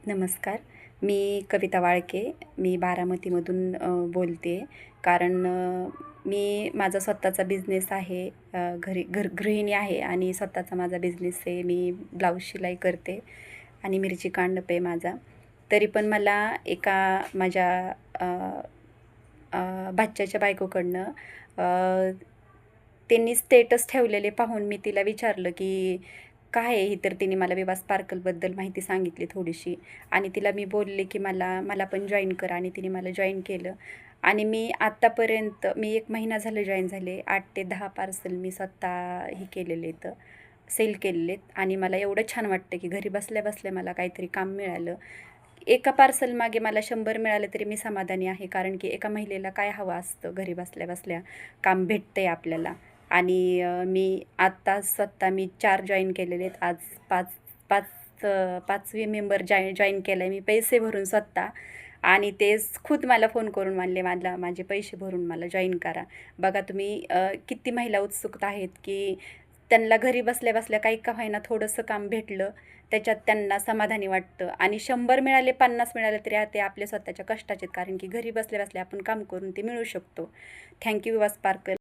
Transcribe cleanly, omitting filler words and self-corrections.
नमस्कार. मी कविता वाळके. मी बारामतीमधून बोलते. कारण मी माझा स्वतःचा बिझनेस आहे. गृहिणी आहे आणि स्वतःचा माझा बिझनेस आहे. मी ब्लाऊज शिलाई करते आणि मिरची कांडप आहे माझा. तरी पण मला एका माझ्या अ, भाच्याच्या बायकोकडनं त्यांनी स्टेटस ठेवलेले पाहून मी तिला विचारलं, की काय आहे ही? तर तिने मला विवा स्पार्कलबद्दल माहिती सांगितली थोडीशी आणि तिला मी बोलले, की मला मला पण जॉईन कर आणि तिने मला जॉईन केलं आणि मी आत्तापर्यंत मी 1 महिना झालं जॉईन झाले. 8 ते 10 पार्सल मी स्वतः हे केलेले आहेत, सेल केलेले आहेत आणि मला एवढं छान वाटतं, की घरी बसल्या-बसल्या मला काहीतरी काम मिळालं. एका पार्सल मागे मला 100 मिळाले तरी मी समाधानी आहे. कारण की एका महिलेला काय हवं असतं, घरी बसल्या-बसल्या काम भेटतंय आपल्याला. आणि मी आत्ता स्वतः मी 4 जॉइन केलेले आहेत. आज 5 5वी मेंबर जॉइन केलं आहे मी पैसे भरून स्वतः आणि तेच खुद मला फोन करून म्हणले, माझे पैसे भरून मला जॉइन करा." बघा तुम्ही किती महिला उत्सुक आहेत, की त्यांना घरी बसल्या-बसल्या काही का होईना थोडंसं काम भेटलं, त्याच्यात त्यांना समाधानी वाटतं आणि 100 मिळाले, 50 मिळाले तरी ते आपल्या स्वतःच्या कष्टाचे आहेत. कारण की घरी बसल्या-बसल्या आपण काम करून ते मिळवू शकतो. थँक यू विवा स्पार्कल.